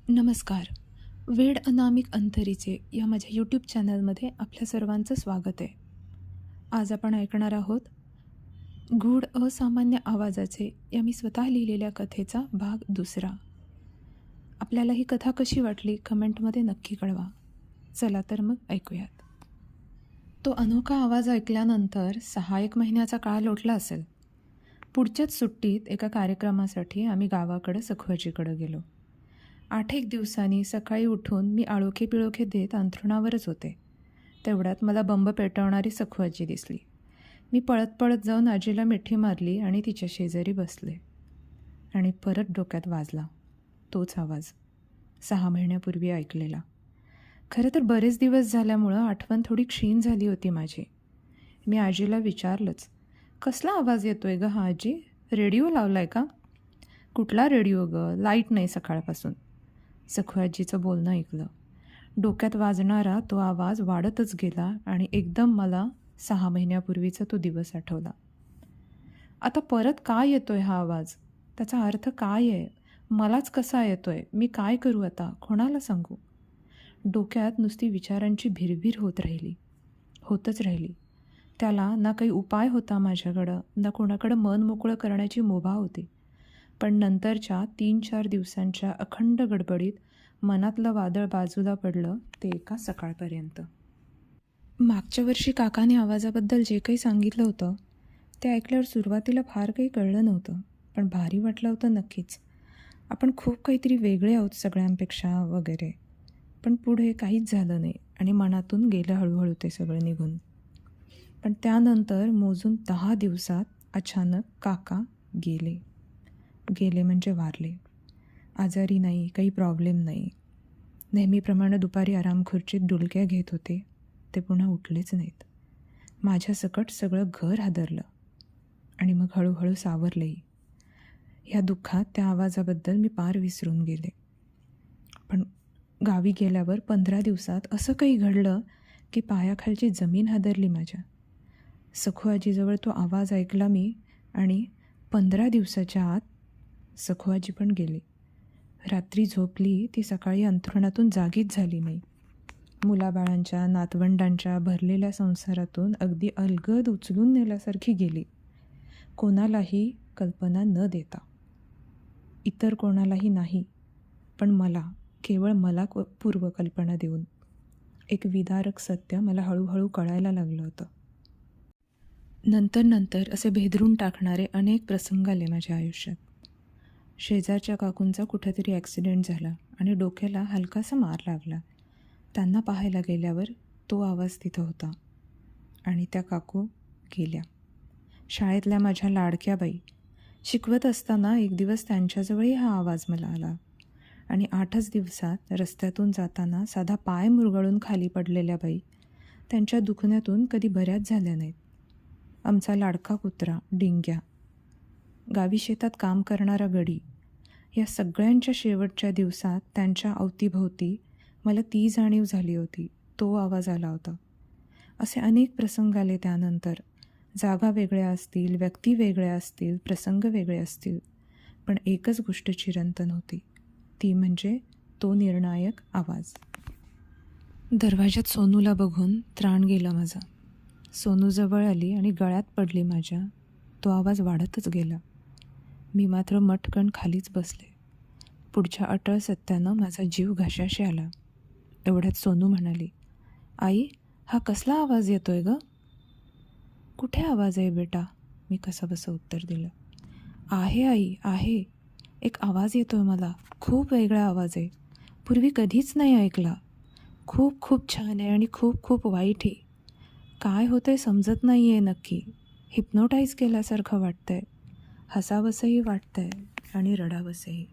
नमस्कार. वेड अनामिक अंतरीचे या माझ्या यूट्यूब चॅनलमध्ये आपल्या सर्वांचं स्वागत आहे. आज आपण ऐकणार आहोत गूढ असामान्य आवाजाचे या मी स्वतः लिहिलेल्या कथेचा भाग 2. आपल्याला ही कथा कशी वाटली कमेंटमध्ये नक्की कळवा. चला तर मग ऐकूयात. तो अनोखा आवाज ऐकल्यानंतर 6-1 महिन्याचा काळ लोटला असेल. पुढच्याच सुट्टीत एका कार्यक्रमासाठी आम्ही गावाकडे सखुआजीकडे गेलो. 8-1 दिवसांनी सकाळी उठून मी आळोखे पिळोखे देत अंथरुणावरच होते. तेवढ्यात मला बंब पेटवणारी सखुआजी दिसली. मी पळत पळत जाऊन आजीला मिठी मारली आणि तिच्या शेजारी बसले. आणि परत डोक्यात वाजला तोच आवाज, 6 महिन्यापूर्वी ऐकलेला. खरं तर बरेच दिवस झाल्यामुळं आठवण थोडी क्षीण झाली होती माझी. मी आजीला विचारलंच, कसला आवाज येतोय ग हा आजी? रेडिओ लावलाय का? कुठला रेडिओ ग? लाईट नाही सकाळपासून. सखुआजीचं बोलणं ऐकलं. डोक्यात वाजणारा तो आवाज वाढतच गेला आणि एकदम मला 6 महिन्यापूर्वीचा तो दिवस आठवला. आता परत काय येतोय हा आवाज? त्याचा अर्थ काय आहे? मलाच कसा येतोय? मी काय करू आता? कोणाला सांगू? डोक्यात नुसती विचारांची भिरभिर होतच राहिली. त्याला ना काही उपाय होता माझ्याकडं, ना कोणाकडं मन मोकळं करण्याची मुभा होती. पण नंतरच्या 3-4 दिवसांच्या अखंड गडबडीत मनातलं वादळ बाजूला पडलं ते एका सकाळपर्यंत. मागच्या वर्षी काकाने आवाजाबद्दल जे काही सांगितलं होतं ते ऐकल्यावर सुरुवातीला फार काही कळलं नव्हतं, पण भारी वाटलं होतं नक्कीच. आपण खूप काहीतरी वेगळे आहोत सगळ्यांपेक्षा वगैरे. पण पुढे काहीच झालं नाही आणि मनातून गेलं हळूहळू ते सगळं निघून. पण त्यानंतर मोजून 10 दिवसात अचानक काका गेले म्हणजे वारले. आजारी नाही, काही प्रॉब्लेम नाही. नेहमीप्रमाणे दुपारी आरामखुर्चीत डुलक्या घेत होते. ते पुन्हा उठलेच नाहीत. माझ्यासकट सगळं घर हादरलं आणि मग हळूहळू सावरलंही. ह्या दुःखात त्या आवाजाबद्दल मी पार विसरून गेले. पण गावी गेल्यावर 15 दिवसात असं काही घडलं की पायाखालची जमीन हादरली माझ्या. सखुआजीजवळ तो आवाज ऐकला मी आणि 15 दिवसाच्या आत सखुआजी पण गेली. रात्री झोपली ती सकाळी अंथरुणातून जागीच झाली नाही. मुलाबाळांच्या नातवंडांच्या भरलेल्या संसारातून अगदी अलगद उचलून नेल्यासारखी गेली. कोणालाही कल्पना न देता. इतर कोणालाही नाही, पण मला, केवळ मला पूर्वकल्पना देऊन. एक विदारक सत्य मला हळूहळू कळायला लागलं होतं. नंतर असे भेदरून टाकणारे अनेक प्रसंग आले माझ्या आयुष्यात. शेजारच्या काकूंचा कुठेतरी ॲक्सिडेंट झाला आणि डोक्याला हलकासा मार लागला. त्यांना पाहायला गेल्यावर तो आवाज तिथं होता आणि त्या काकू गेल्या. शाळेतल्या माझ्या लाडक्या बाई, शिकवत असताना एक दिवस त्यांच्याजवळही हा आवाज मला आला. आणि 8च दिवसात रस्त्यातून जाताना साधा पाय मुरगळून खाली पडलेल्या बाई त्यांच्या दुखण्यातून कधी बऱ्याच झाल्या नाहीत. आमचा लाडका कुत्रा डिंग्या, गावी शेतात काम करणारा गडी, या सगळ्यांच्या शेवटच्या दिवसात त्यांच्या अवतीभोवती मला ती जाणीव झाली होती. तो आवाज आला होता. असे अनेक प्रसंग आले त्यानंतर. जागा वेगळ्या असतील, व्यक्ती वेगळ्या असतील, प्रसंग वेगळे असतील, पण एकच गोष्ट चिरंतन होती, ती म्हणजे तो निर्णायक आवाज. दरवाजात सोनूला बघून त्राण गेला माझा. सोनू जवळ आली आणि गळ्यात पडली माझ्या. तो आवाज वाढतच गेला. मी मात्र मटकन खालीच बसले. पुढच्या अटळ सत्यानं माझा जीव घशाशी आला. एवढ्यात सोनू म्हणाली, आई, हा कसला आवाज येतोय ग? कुठे आवाज आहे बेटा? मी कसंबसं उत्तर दिलं. आहे आई, आहे. एक आवाज येतोय मला. खूप वेगळा आवाज आहे. पूर्वी कधीच नाही ऐकला. खूप खूप छान आहे आणि खूप खूप वाईट आहे. काय होतंय समजत नाही आहे नक्की. हिप्नोटाईज केल्यासारखं वाटतंय. हसावंसंही वाटतंय आणि रडावंसंही.